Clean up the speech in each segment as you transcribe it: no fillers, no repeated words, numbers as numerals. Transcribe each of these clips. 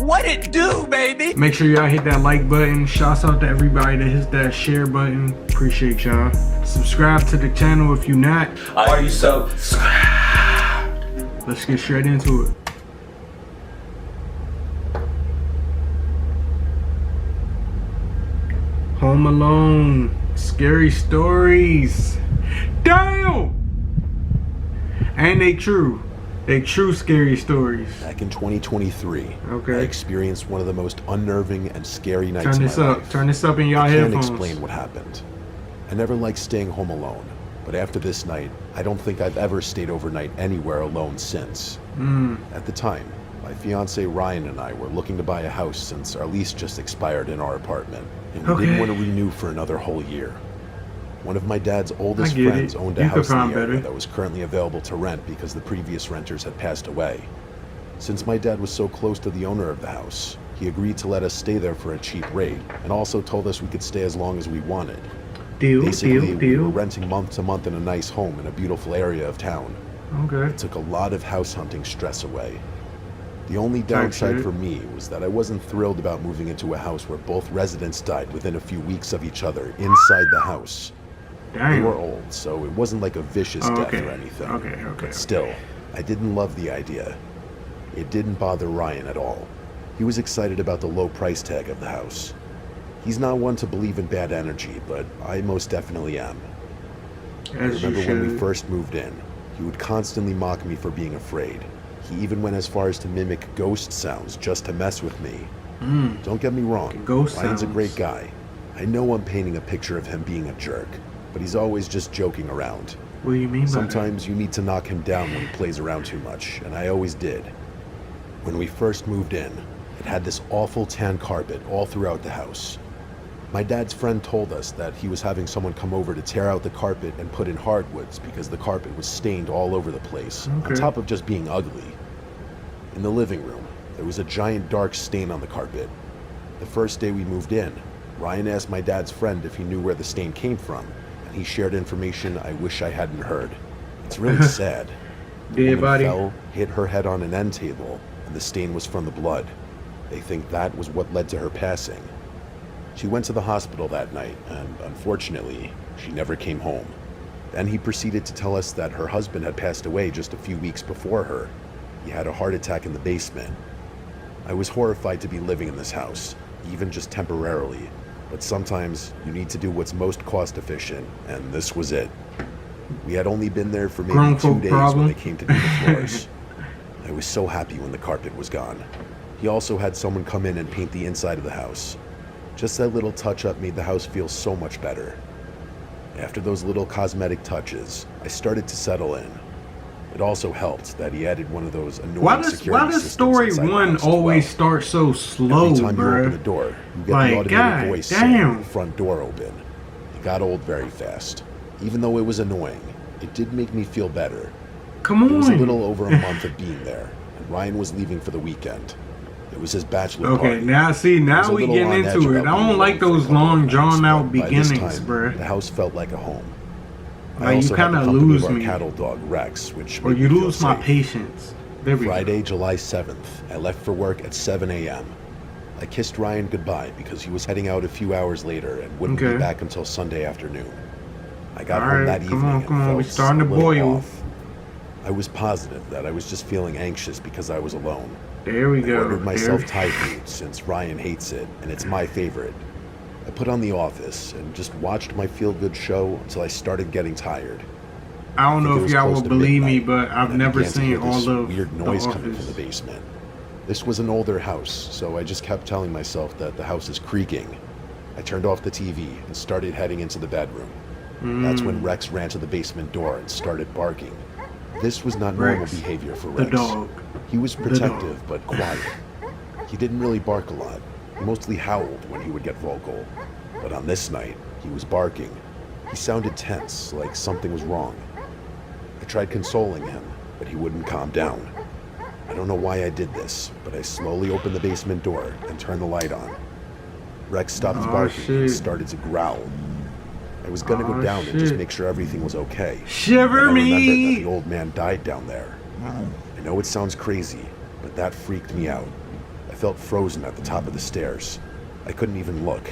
What it do, baby? Make sure y'all hit that like button. Shouts out to everybody that hits that share button. Appreciate y'all. Subscribe to the channel if you're not. Are you subscribed? Let's get straight into it. Home Alone. Scary stories. Damn! And they true. They true scary stories. Back in 2023, okay, I experienced one of the most unnerving and scary nights of my life. Turn this up in y'all headphones. I can't explain what happened. I never liked staying home alone, but after this night, I don't think I've ever stayed overnight anywhere alone since. At the time, my fiance Ryan and I were looking to buy a house since our lease just expired in our apartment, and we didn't want to renew for another whole year. One of my dad's oldest friends owned a house in the area that was currently available to rent because the previous renters had passed away. Since my dad was so close to the owner of the house, he agreed to let us stay there for a cheap rate, and also told us we could stay as long as we wanted. Basically, we were renting month to month in a nice home in a beautiful area of town. It took a lot of house hunting stress away. The only downside for me was that I wasn't thrilled about moving into a house where both residents died within a few weeks of each other inside the house. They were old, so it wasn't like a vicious death or anything. But still, I didn't love the idea. It didn't bother Ryan at all. He was excited about the low price tag of the house. He's not one to believe in bad energy, but I most definitely am. I remember when we first moved in, he would constantly mock me for being afraid. He even went as far as to mimic ghost sounds just to mess with me. Don't get me wrong, Ryan's a great guy. I know I'm painting a picture of him being a jerk, but he's always just joking around. What do you mean by that? Sometimes you need to knock him down when he plays around too much, and I always did. When we first moved in, it had this awful tan carpet all throughout the house. My dad's friend told us that he was having someone come over to tear out the carpet and put in hardwoods because the carpet was stained all over the place, on top of just being ugly. In the living room, there was a giant dark stain on the carpet. The first day we moved in, Ryan asked my dad's friend if he knew where the stain came from, and he shared information I wish I hadn't heard. It's really sad. The woman fell, hit her head on an end table, and the stain was from the blood. They think that was what led to her passing. She went to the hospital that night, and unfortunately, she never came home. Then he proceeded to tell us that her husband had passed away just a few weeks before her. He had a heart attack in the basement. I was horrified to be living in this house, even just temporarily, but sometimes you need to do what's most cost efficient, and this was it. We had only been there for maybe 2 days when they came to do the floors. I was so happy when the carpet was gone. He also had someone come in and paint the inside of the house. Just that little touch-up made the house feel so much better. After those little cosmetic touches, I started to settle in. It also helped that he added one of those annoying security systems. Why does story one always start so slow, Every time you open the door, you get the automated voice saying the front door open. It got old very fast. Even though it was annoying, it did make me feel better. Come on. It was a little over a month of being there, and Ryan was leaving for the weekend. It was his bachelor party. Now we getting into it. I don't like those long, drawn-out beginnings, bro. The house felt like a home. Like, you kind of lose me. Cattle dog Rex, or you lose my patience. Friday, July 7th, I left for work at 7 a.m. I kissed Ryan goodbye because he was heading out a few hours later and wouldn't be back until Sunday afternoon. I got home that evening and felt we're starting to boil. I was positive that I was just feeling anxious because I was alone. There we go. I ordered myself Thai food since Ryan hates it, and it's my favorite. I put on The Office and just watched my feel-good show until I started getting tired. I don't know if y'all will believe me, but I've never seen all of weird noise coming from the basement. This was an older house, so I just kept telling myself that the house is creaking. I turned off the TV and started heading into the bedroom. That's when Rex ran to the basement door and started barking. This was not normal behavior for Rex. The dog. He was protective but quiet. He didn't really bark a lot. He mostly howled when he would get vocal. But on this night, he was barking. He sounded tense, like something was wrong. I tried consoling him, but he wouldn't calm down. I don't know why I did this, but I slowly opened the basement door and turned the light on. Rex stopped barking and started to growl. I was gonna go down and just make sure everything was okay. Shiver me! I remembered that the old man died down there. I know it sounds crazy, but that freaked me out. I felt frozen at the top of the stairs. I couldn't even look.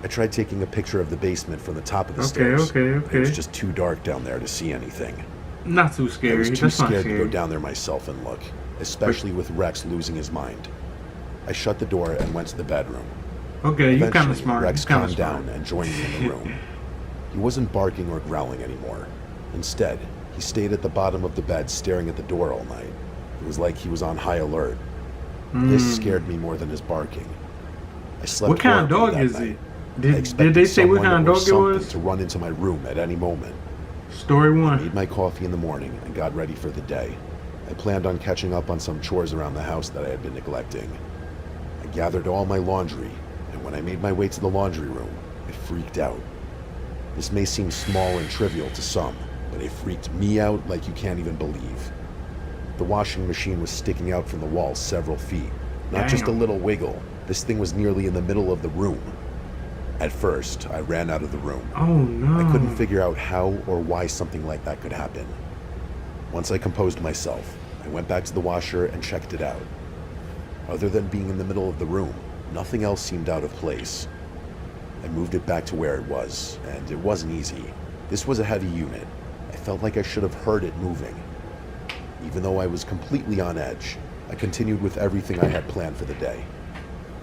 I tried taking a picture of the basement from the top of the stairs. Okay. It was just too dark down there to see anything. Not too scary. I was too That's not scared to scary. go down there myself and look, especially with Rex losing his mind. I shut the door and went to the bedroom. Okay, you kind Eventually, of smart. Rex You kinda calmed smart. down and joined me in the room. He wasn't barking or growling anymore. Instead, he stayed at the bottom of the bed staring at the door all night. It was like he was on high alert. This scared me more than his barking. I slept What kind of horribly dog that is night. it? I Did expected they say what someone kind or of dog it something was? to run into my room at any moment. Story I one. made my coffee in the morning and got ready for the day. I planned on catching up on some chores around the house that I had been neglecting. I gathered all my laundry, and when I made my way to the laundry room, I freaked out. This may seem small and trivial to some, but it freaked me out like you can't even believe. The washing machine was sticking out from the wall several feet. Not just a Damn. little wiggle. This thing was nearly in the middle of the room. At first, I ran out of the room. Oh no. I couldn't figure out how or why something like that could happen. Once I composed myself, I went back to the washer and checked it out. Other than being in the middle of the room, nothing else seemed out of place. I moved it back to where it was, and it wasn't easy. This was a heavy unit. I felt like I should have heard it moving. Even though I was completely on edge, I continued with everything I had planned for the day.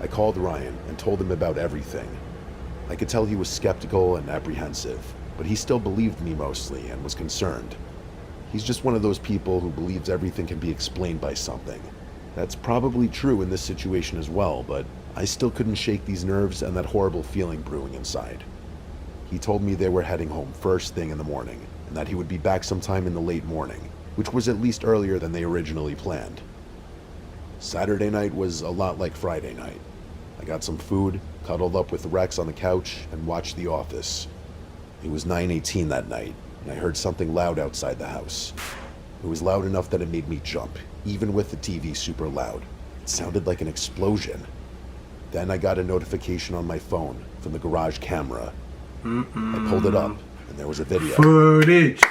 I called Ryan and told him about everything. I could tell he was skeptical and apprehensive, but he still believed me mostly and was concerned. He's just one of those people who believes everything can be explained by something. That's probably true in this situation as well, but I still couldn't shake these nerves and that horrible feeling brewing inside. He told me they were heading home first thing in the morning, and that he would be back sometime in the late morning, which was at least earlier than they originally planned. Saturday night was a lot like Friday night. I got some food, cuddled up with Rex on the couch, and watched The Office. It was 9:18 that night, and I heard something loud outside the house. It was loud enough that it made me jump, even with the TV super loud. It sounded like an explosion. Then I got a notification on my phone from the garage camera. I pulled it up, and there was a video. Footage.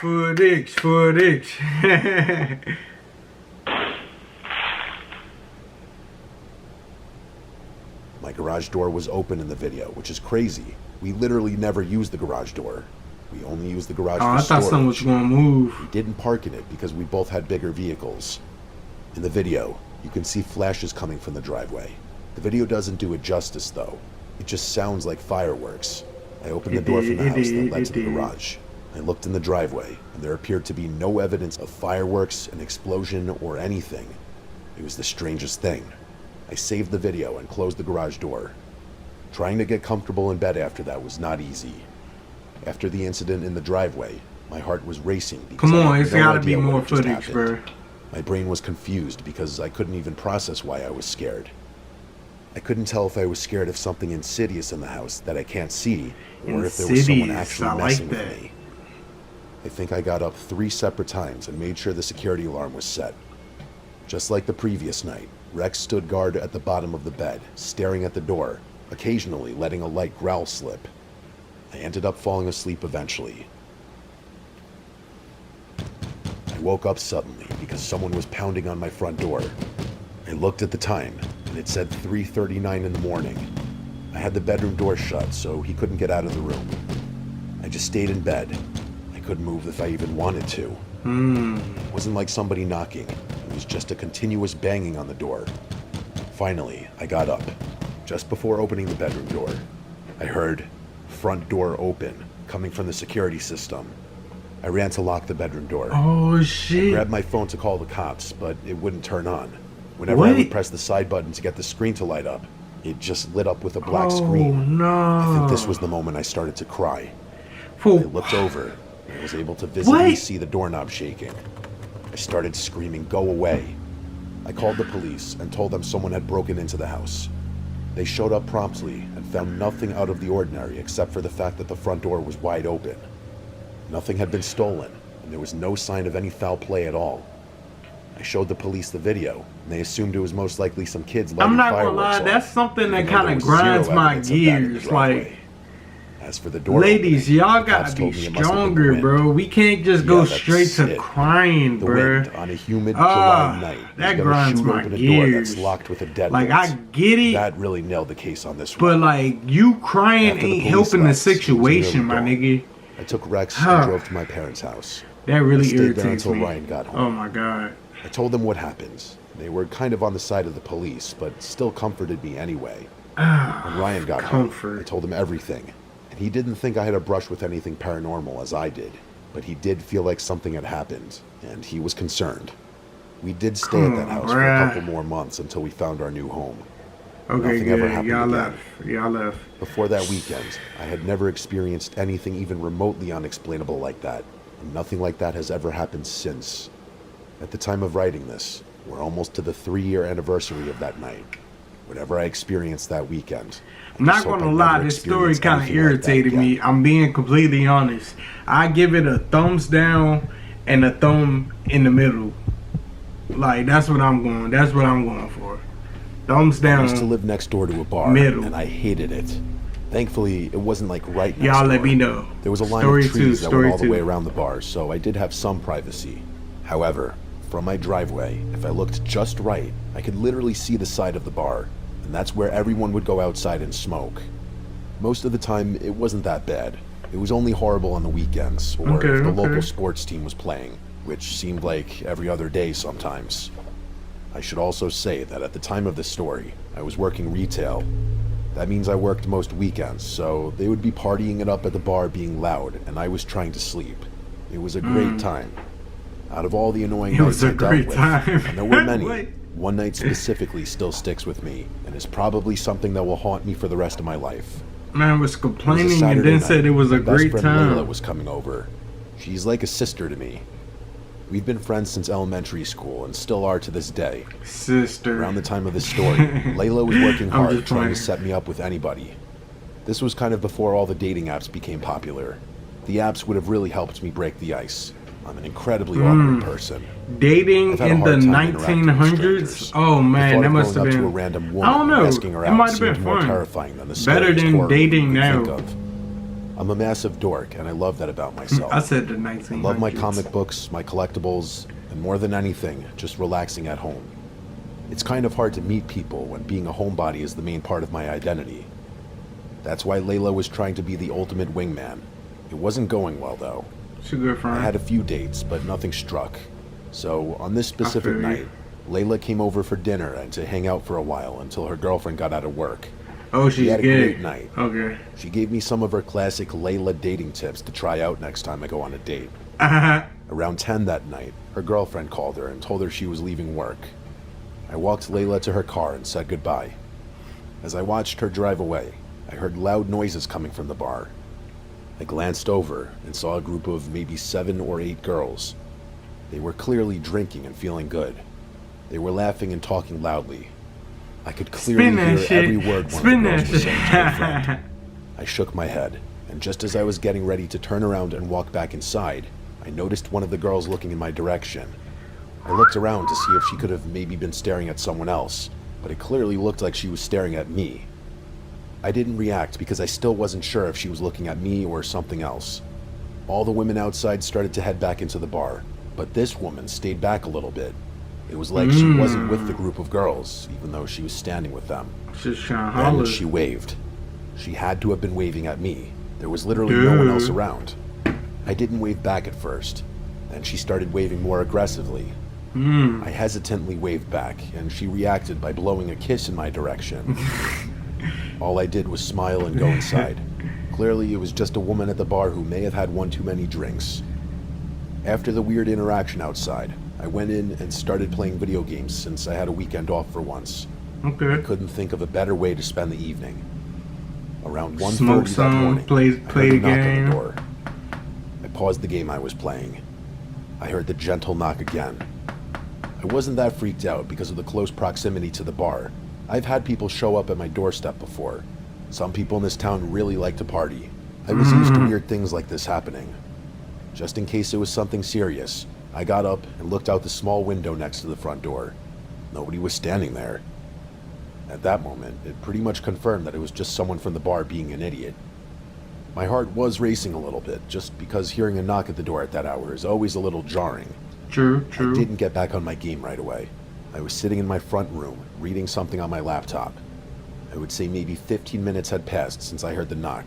My garage door was open in the video, which is crazy. We literally never used the garage door. We only used the garage Oh, for I thought something was storage. gonna move. We didn't park in it because we both had bigger vehicles. In the video, you can see flashes coming from the driveway. The video doesn't do it justice, though. It just sounds like fireworks. I opened the door from the house that led to the garage. I looked in the driveway, and there appeared to be no evidence of fireworks, an explosion, or anything. It was the strangest thing. I saved the video and closed the garage door. Trying to get comfortable in bed after that was not easy. After the incident in the driveway, my heart was racing because Come I on, had it's no gotta be idea what more had just footage, happened. bro. My brain was confused because I couldn't even process why I was scared. I couldn't tell if I was scared of something insidious in the house that I can't see, or if there was someone Insidious, actually I like messing that. with me. I think I got up 3 separate times and made sure the security alarm was set. Just like the previous night, Rex stood guard at the bottom of the bed, staring at the door, occasionally letting a light growl slip. I ended up falling asleep eventually. I woke up suddenly because someone was pounding on my front door. I looked at the time, and it said 3:39 in the morning. I had the bedroom door shut, so he couldn't get out of the room. I just stayed in bed. I couldn't move if I even wanted to. It wasn't like somebody knocking. It was just a continuous banging on the door. Finally, I got up. Just before opening the bedroom door, I heard front door open, coming from the security system. I ran to lock the bedroom door. Oh I shit. grabbed my phone to call the cops, but it wouldn't turn on. Whenever I Wait. would press the side button to get the screen to light up, it just lit up with a black Oh screen. no. I think this was the moment I started to cry. I Fool. looked over and was able to visibly What? see the doorknob shaking. I started screaming, "Go away." I called the police and told them someone had broken into the house. They showed up promptly and found nothing out of the ordinary except for the fact that the front door was wide open. Nothing had been stolen, and there was no sign of any foul play at all. I showed the police the video, and they assumed it was most likely some kids lighting I'm not gonna fireworks lie, off, that's something that even though kind there of was zero grinds my evidence of that in the gears. driveway. Like, As for the door Ladies, opening, y'all the cops gotta be told me it must have been the stronger, wind. bro. We can't just go Yeah, that's straight to it. crying, The bro. wind on a humid July night. That He's gonna grinds shoot my open a door gears. that's locked with a deadbolt. Like, I get it, That really nailed the case on this but one. like, you crying After the ain't police helping the left, it was situation, my nearly nigga. dawn. I took Rex and drove to my parents' house. That really I stayed there irritates until me. Ryan got home. Oh my god. I told them what happened. They were kind of on the side of the police, but still comforted me anyway. When Ryan got home, I told him everything. And he didn't think I had a brush with anything paranormal as I did. But he did feel like something had happened, and he was concerned. We did stay at that house for a couple more months until we found our new home. Okay, Nothing ever good. happened Y'all again. left. Y'all left. Before that weekend, I had never experienced anything even remotely unexplainable like that. And nothing like that has ever happened since. At the time of writing this, we're almost to the 3-year anniversary of that night. Whatever I experienced that weekend. I'm not gonna lie, this story kind of irritated me. I'm being completely honest. I give it a thumbs down and a thumb in the middle. Like, that's what I'm going. That's what I'm going for. Thumbs down. I used to live next door to a bar, middle. and I hated it. Thankfully, it wasn't like right next Y'all door. let me know. There was a line Story of trees two, that went all story the way two. around the bar, so I did have some privacy. However, from my driveway, if I looked just right, I could literally see the side of the bar, and that's where everyone would go outside and smoke. Most of the time, it wasn't that bad. It was only horrible on the weekends, or if the local sports team was playing, which seemed like every other day sometimes. I should also say that at the time of this story, I was working retail. That means I worked most weekends, so they would be partying it up at the bar being loud, and I was trying to sleep. It was a great time. Out of all the annoying nights I dealt with, and there were many, one night specifically still sticks with me, and is probably something that will haunt me for the rest of my life. Man was It was a complaining and Saturday then night. said it was a My best great friend time. Layla was coming over. She's like a sister to me. We've been friends since elementary school and still are to this day. Sister. Around the time of this story, Layla was working I'm hard just trying playing. to set me up with anybody. This was kind of before all the dating apps became popular. The apps would have really helped me break the ice. I'm an incredibly awkward person. Dating I've had a in the hard time interacting with 1900s? strangers. Oh The man, thought that of must have going up been. to a random I woman don't and know. asking her It out might have been seemed more fun. terrifying than the Better scariest than horror movie dating you could now. think of. I'm a massive dork, and I love that about myself. I said the 1900s. I love my comic books, my collectibles, and more than anything, just relaxing at home. It's kind of hard to meet people when being a homebody is the main part of my identity. That's why Layla was trying to be the ultimate wingman. It wasn't going well, though. She's a good friend. I had a few dates, but nothing struck. So, on this specific feel you. night, Layla came over for dinner and to hang out for a while until her girlfriend got out of work. Oh, she's We had a gay. great night. Okay. She gave me some of her classic Layla dating tips to try out next time I go on a date. Around 10 that night, her girlfriend called her and told her she was leaving work. I walked Layla to her car and said goodbye. As I watched her drive away, I heard loud noises coming from the bar. I glanced over and saw a group of maybe 7 or 8 girls. They were clearly drinking and feeling good. They were laughing and talking loudly. I could clearly Spin that hear shit. every word one Spin of the that girls was shit. saying to her friend. I shook my head, and just as I was getting ready to turn around and walk back inside, I noticed one of the girls looking in my direction. I looked around to see if she could have maybe been staring at someone else, but it clearly looked like she was staring at me. I didn't react because I still wasn't sure if she was looking at me or something else. All the women outside started to head back into the bar, but this woman stayed back a little bit. It was like she wasn't with the group of girls, even though she was standing with them. She's trying to Then holler. she waved. She had to have been waving at me. There was literally no one else around. I didn't wave back at first. Then she started waving more aggressively. I hesitantly waved back, and she reacted by blowing a kiss in my direction. All I did was smile and go inside. Clearly, it was just a woman at the bar who may have had one too many drinks. After the weird interaction outside, I went in and started playing video games since I had a weekend off for once. Okay. Couldn't think of a better way to spend the evening. Around 1:30 Smoke that some, morning, play I heard the a knock on game. the door. I paused the game I was playing. I heard the gentle knock again. I wasn't that freaked out because of the close proximity to the bar. I've had people show up at my doorstep before. Some people in this town really like to party. I was used to weird things like this happening. Just in case it was something serious, I got up and looked out the small window next to the front door. Nobody was standing there. At that moment, it pretty much confirmed that it was just someone from the bar being an idiot. My heart was racing a little bit, just because hearing a knock at the door at that hour is always a little jarring. True. I didn't get back on my game right away. I was sitting in my front room, reading something on my laptop. I would say maybe 15 minutes had passed since I heard the knock,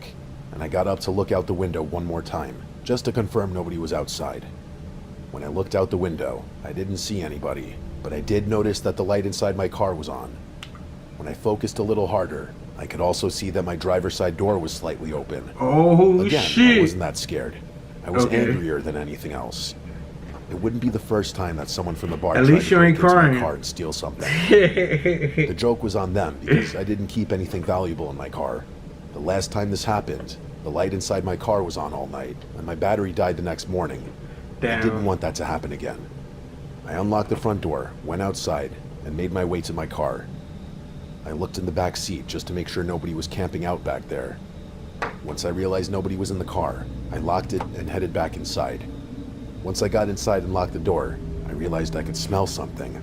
and I got up to look out the window one more time, just to confirm nobody was outside. When I looked out the window, I didn't see anybody, but I did notice that the light inside my car was on. When I focused a little harder, I could also see that my driver's side door was slightly open. Oh, Again, shit. I wasn't that scared. I was Okay. angrier than anything else. It wouldn't be the first time that someone from the bar At tried least to you break ain't into my crying. car and steal something. The joke was on them because I didn't keep anything valuable in my car. The last time this happened, the light inside my car was on all night, and my battery died the next morning. I didn't Damn. want that to happen again. I unlocked the front door, went outside, and made my way to my car. I looked in the back seat just to make sure nobody was camping out back there. Once I realized nobody was in the car, I locked it and headed back inside. Once I got inside and locked the door, I realized I could smell something.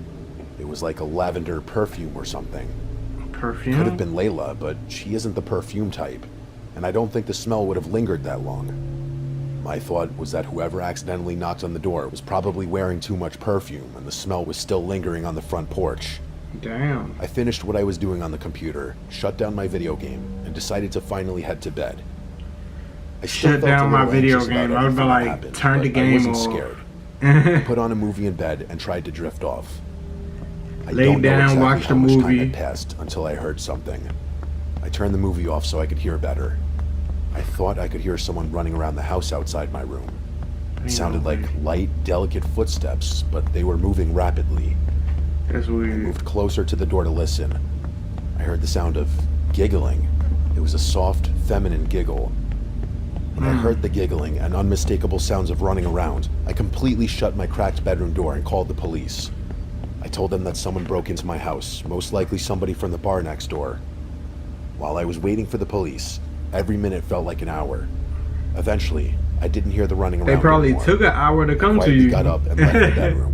It was like a lavender perfume or something. Perfume? Could have been Layla, but she isn't the perfume type, and I don't think the smell would have lingered that long. My thought was that whoever accidentally knocked on the door was probably wearing too much perfume, and the smell was still lingering on the front porch. Damn. I finished what I was doing on the computer, shut down my video game, and decided to finally head to bed. I still Shut felt a down my little video anxious about game. I would've been everything that like, happened, turn the but I game wasn't off. scared. I put on a movie in bed and tried to drift off. I Lay don't know down, exactly watch how the much time movie. had passed until I heard something. I turned the movie off so I could hear better. I thought I could hear someone running around the house outside my room. It sounded like light, delicate footsteps, but they were moving rapidly. That's I weird. moved closer to the door to listen. I heard the sound of giggling. It was a soft, feminine giggle. When I heard the giggling and unmistakable sounds of running around, I completely shut my cracked bedroom door and called the police. I told them that someone broke into my house, most likely somebody from the bar next door. While I was waiting for the police, every minute felt like an hour. Eventually, I didn't hear the running around They probably anymore. took an hour to come to Quietly you. got up and left the bedroom.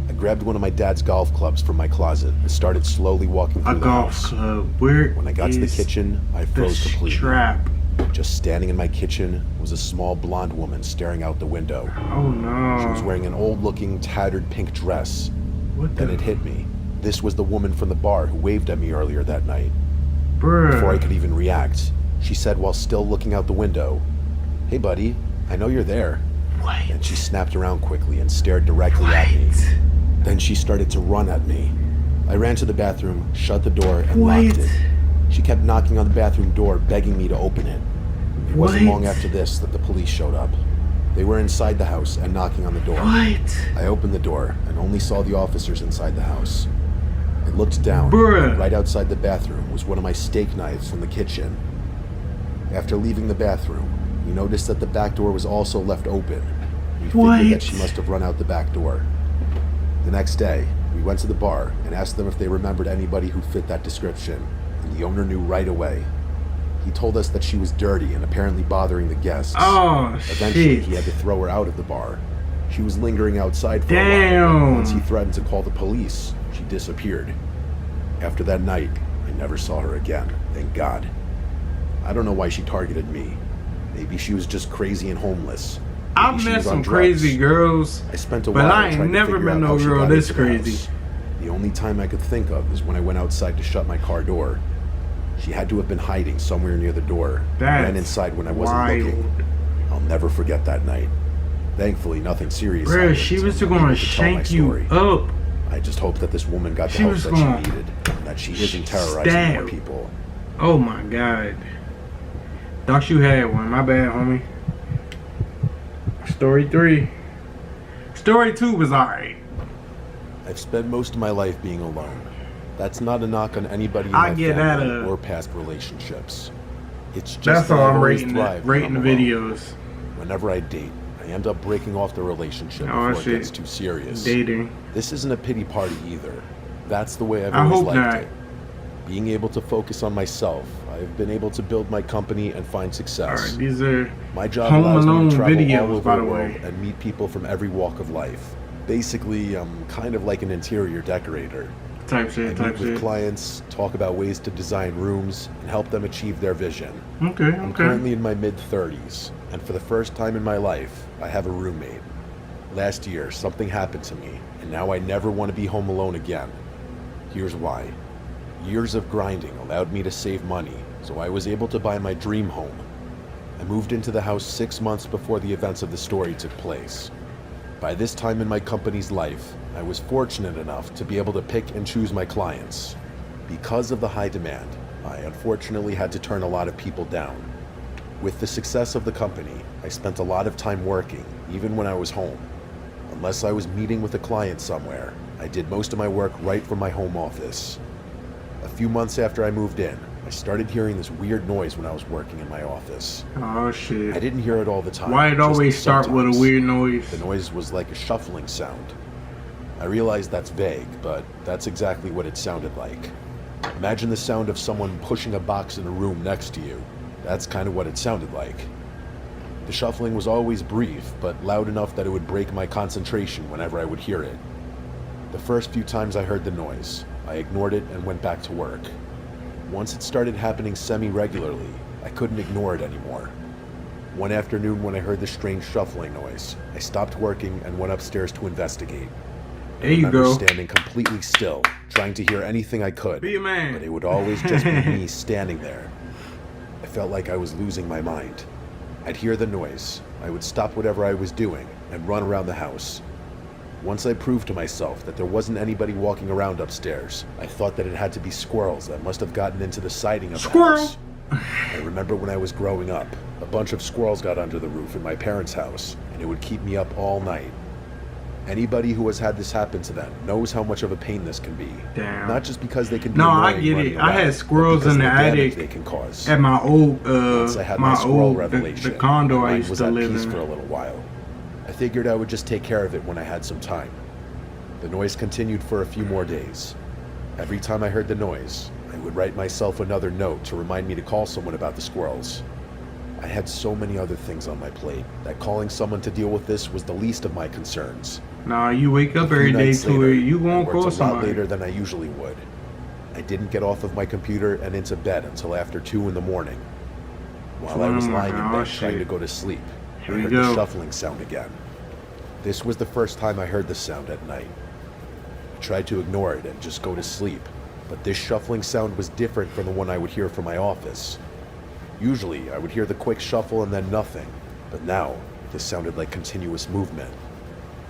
I grabbed one of my dad's golf clubs from my closet and started slowly walking A through the golf house. club. Where When I got to the is kitchen, I the froze completely. strap? Just standing in my kitchen was a small blonde woman staring out the window. Oh no. She was wearing an old-looking, tattered pink dress. What the? Then it hit me. This was the woman from the bar who waved at me earlier that night. Bruh. Before I could even react, she said while still looking out the window, "Hey buddy, I know you're there." Wait. And she snapped around quickly and stared directly at me. Then she started to run at me. I ran to the bathroom, shut the door, and locked it. She kept knocking on the bathroom door, begging me to open it. It wasn't long after this that the police showed up. They were inside the house and knocking on the door. What? I opened the door and only saw the officers inside the house. I looked down, Bruh. and right outside the bathroom was one of my steak knives from the kitchen. After leaving the bathroom, we noticed that the back door was also left open. We figured that she must have run out the back door. The next day, we went to the bar and asked them if they remembered anybody who fit that description, and the owner knew right away. He told us that she was dirty and apparently bothering the guests. Oh, Eventually, shit. he had to throw her out of the bar. She was lingering outside for a Damn. while. Once he threatened to call the police, she disappeared. After that night, I never saw her again, thank God. I don't know why she targeted me. Maybe she was just crazy and homeless. Maybe I've she met was on some drugs. crazy girls, I spent a but while I ain't trying to never figure met out no how she girl got this into the crazy. house. The only time I could think of is when I went outside to shut my car door. She had to have been hiding somewhere near the door. I ran That's inside when I wasn't wild. looking. I'll never forget that night. Thankfully, nothing serious Bruh, happened, she so was I'm gonna able to tell my shank you story. up. I just hope that this woman got the She help was that gonna she needed, and that she isn't terrorizing stab. more people. Oh my god. Thought you had one. My bad, homie. Story 3. Story 2 was alright. I've spent most of my life being alone. That's not a knock on anybody in I my get family that, or past relationships. It's just That's that all I've I'm always rating thrived when rating the I'm alone. videos. Whenever I date, I end up breaking off the relationship Oh, before it shit. gets too serious. Dating. This isn't a pity party either. That's the way I've I always hope liked not. it. Being able to focus on myself, I've been able to build my company and find success. Alright, these are My job Home allows Alone me to travel all videos, over by the the world way. and meet people from every walk of life. Basically, I'm kind of like an interior decorator. Type I shit, meet type with shit. clients, talk about ways to design rooms, and help them achieve their vision. Okay, I'm okay. currently in my mid-30s, and for the first time in my life, I have a roommate. Last year, something happened to me, and now I never want to be home alone again. Here's why. Years of grinding allowed me to save money, so I was able to buy my dream home. I moved into the house 6 months before the events of the story took place. By this time in my company's life, I was fortunate enough to be able to pick and choose my clients. Because of the high demand, I unfortunately had to turn a lot of people down. With the success of the company, I spent a lot of time working, even when I was home. Unless I was meeting with a client somewhere, I did most of my work right from my home office. A few months after I moved in, I started hearing this weird noise when I was working in my office. Oh shit. I didn't hear it all the time. Why it just always start with a sometimes. weird noise? The noise was like a shuffling sound. I realize that's vague, but that's exactly what it sounded like. Imagine the sound of someone pushing a box in a room next to you. That's kind of what it sounded like. The shuffling was always brief, but loud enough that it would break my concentration whenever I would hear it. The first few times I heard the noise, I ignored it and went back to work. Once it started happening semi-regularly, I couldn't ignore it anymore. One afternoon when I heard the strange shuffling noise, I stopped working and went upstairs to investigate. There you I remember go. standing completely still, trying to hear anything I could, Be a man. but it would always just be me standing there. I felt like I was losing my mind. I'd hear the noise, I would stop whatever I was doing, and run around the house. Once I proved to myself that there wasn't anybody walking around upstairs, I thought that it had to be squirrels that must have gotten into the siding of the house. I remember when I was growing up, a bunch of squirrels got under the roof in my parents' house, and it would keep me up all night. Anybody who has had this happen to them knows how much of a pain this can be. Damn. Not just because they can be No, I annoying get running it. I had around, squirrels but because in the of damage attic they can cause. at my old Once I had my my squirrel old revelation, the condo my I mind used was to at live peace in. for a little while. I figured I would just take care of it when I had some time. The noise continued for a few more days. Every time I heard the noise, I would write myself another note to remind me to call someone about the squirrels. I had so many other things on my plate that calling someone to deal with this was the least of my concerns. Nah, you wake up A few every day nights to later, it. You I gonna worked call a lot somebody. later than I usually would. I didn't get off of my computer and into bed until after 2 in the morning. While I was lying in bed trying to go to sleep, I Here we heard go. the shuffling sound again. This was the first time I heard the sound at night. I tried to ignore it and just go to sleep, but this shuffling sound was different from the one I would hear from my office. Usually, I would hear the quick shuffle and then nothing, but now, this sounded like continuous movement.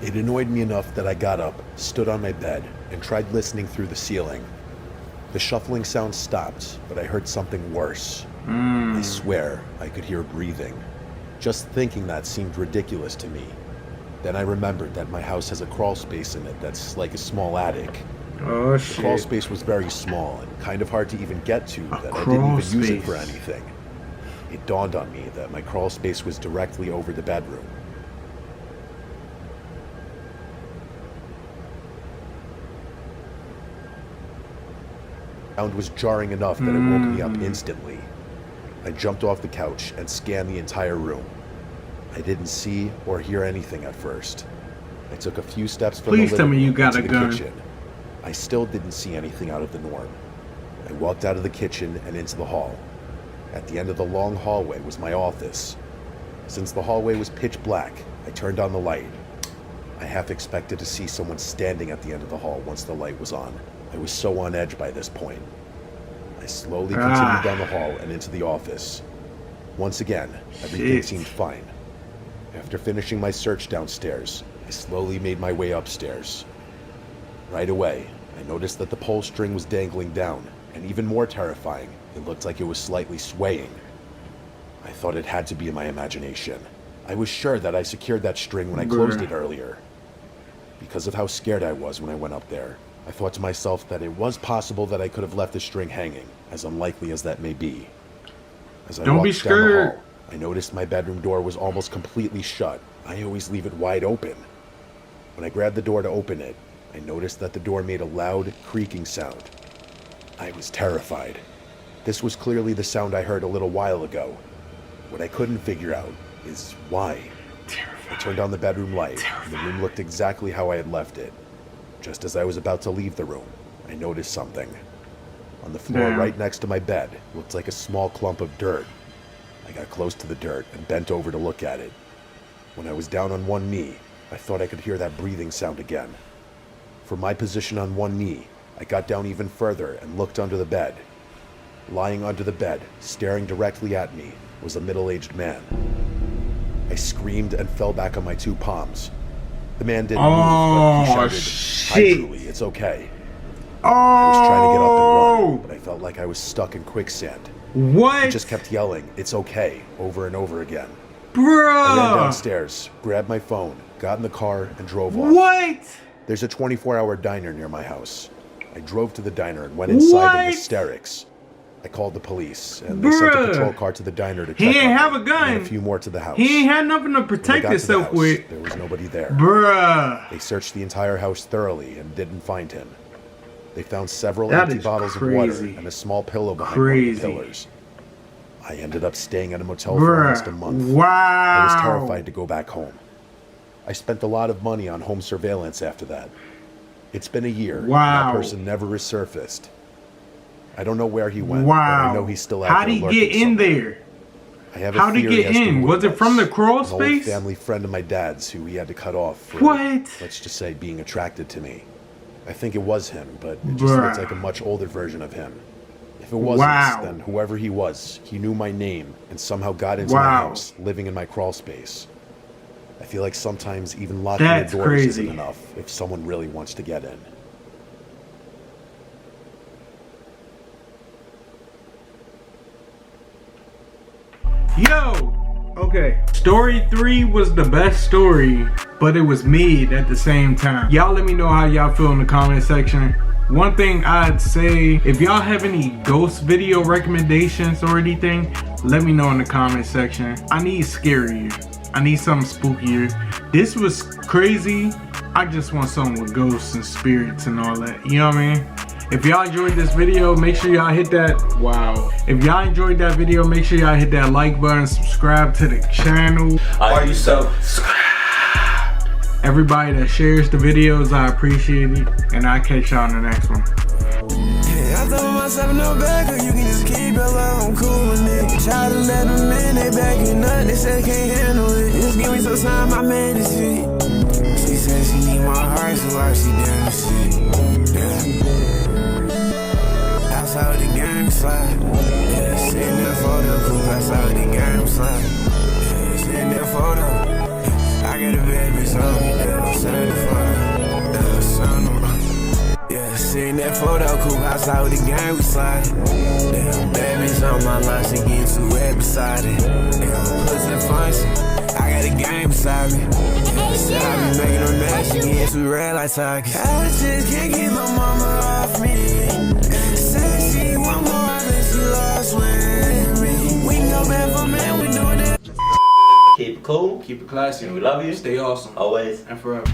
It annoyed me enough that I got up, stood on my bed, and tried listening through the ceiling. The shuffling sound stopped, but I heard something worse. I swear I could hear breathing. Just thinking that seemed ridiculous to me. Then I remembered that my house has a crawl space in it that's like a small attic. Oh The crawl shit. space was very small and kind of hard to even get to, that I didn't crawl even use it for space. anything. It dawned on me that my crawl space was directly over the bedroom. The sound was jarring enough that it woke me up instantly. I jumped off the couch and scanned the entire room. I didn't see or hear anything at first. I took a few steps from Please the tell living me you room got into a the gun. kitchen. I still didn't see anything out of the norm. I walked out of the kitchen and into the hall. At the end of the long hallway was my office. Since the hallway was pitch black, I turned on the light. I half expected to see someone standing at the end of the hall once the light was on. I was so on edge by this point. I slowly continued down the hall and into the office. Once again, everything Shit. seemed fine. After finishing my search downstairs, I slowly made my way upstairs. Right away, I noticed that the pole string was dangling down, and even more terrifying, it looked like it was slightly swaying. I thought it had to be in my imagination. I was sure that I secured that string when I closed Bruh. it earlier. Because of how scared I was when I went up there, I thought to myself that it was possible that I could have left the string hanging, as unlikely as that may be. As I Don't be walked down the scared. hall, I noticed my bedroom door was almost completely shut. I always leave it wide open. When I grabbed the door to open it, I noticed that the door made a loud, creaking sound. I was terrified. This was clearly the sound I heard a little while ago. What I couldn't figure out is why. I turned on the bedroom light, and the room looked exactly how I had left it. Just as I was about to leave the room, I noticed something. On the floor right next to my bed looked like a small clump of dirt. I got close to the dirt and bent over to look at it. When I was down on one knee, I thought I could hear that breathing sound again. From my position on one knee, I got down even further and looked under the bed. Lying under the bed, staring directly at me, was a middle-aged man. I screamed and fell back on my two palms. The man didn't move, but he shouted, "AyeKoollee, it's okay." I was trying to get up and run, but I felt like I was stuck in quicksand. What? He just kept yelling, "It's okay," over and over again. Bruh! I ran downstairs, grabbed my phone, got in the car, and drove off. What? There's a 24-hour diner near my house. I drove to the diner and went inside in hysterics. I called the police, and they sent a patrol car to the diner to check He ain't have a and gun. a few more to the house. He ain't had nothing to protect himself with. There was nobody there. Bruh. They searched the entire house thoroughly and didn't find him. They found several empty bottles of water and a small pillow behind one of the pillars. I ended up staying at a motel for almost a month. Wow. I was terrified to go back home. I spent a lot of money on home surveillance after that. It's been a year. Wow. That person never resurfaced. I don't know where he went, Wow. but I know he's still out How'd there he lurking get in somewhere. there? I have a How'd he theory get as to in? who Was it from the crawl An space? old family friend of my dad's who he had to cut off for, What? let's just say, being attracted to me. I think it was him, but it just looks like a much older version of him. If it wasn't, then whoever he was, he knew my name and somehow got into my house, living in my crawl space. I feel like sometimes even locking the doors isn't enough if someone really wants to get in. Yo! Okay. Story 3 was the best story, but it was mid at the same time. Y'all let me know how y'all feel in the comment section. One thing I'd say, if y'all have any ghost video recommendations or anything, let me know in the comment section. I need scarier. I need something spookier. This was crazy. I just want something with ghosts and spirits and all that. You know what I mean? If y'all enjoyed this video, make sure y'all hit that, if y'all enjoyed that video, make sure y'all hit that like button, subscribe to the channel. Are you subscribed? Everybody that shares the videos, I appreciate it. And I'll catch y'all in the next one. I throw myself no back, or you can just keep it love, I'm cool with it. Try to let them in, they backing up, they say can't handle it. Just give me some time, I made it sweet. She said she need my heart, so why she down the shit? Yeah. That's how the game slide. Yeah, sitting there for the coupe, that's how the game slide. Yeah, sitting there for the. I got a bad bitch on me, yeah, certified. Yeah, son, yeah, sitting there for the coupe, that's how the game we slide. Yeah, bad bitch on my line, she getting too wet beside it. Yeah, pussy function, I got a game beside me. Yeah, said I be making her mad, she getting too red like Target. I just can't keep my mama off me. Keep it cool. Keep it classy. We love you. Stay awesome. Always. And forever.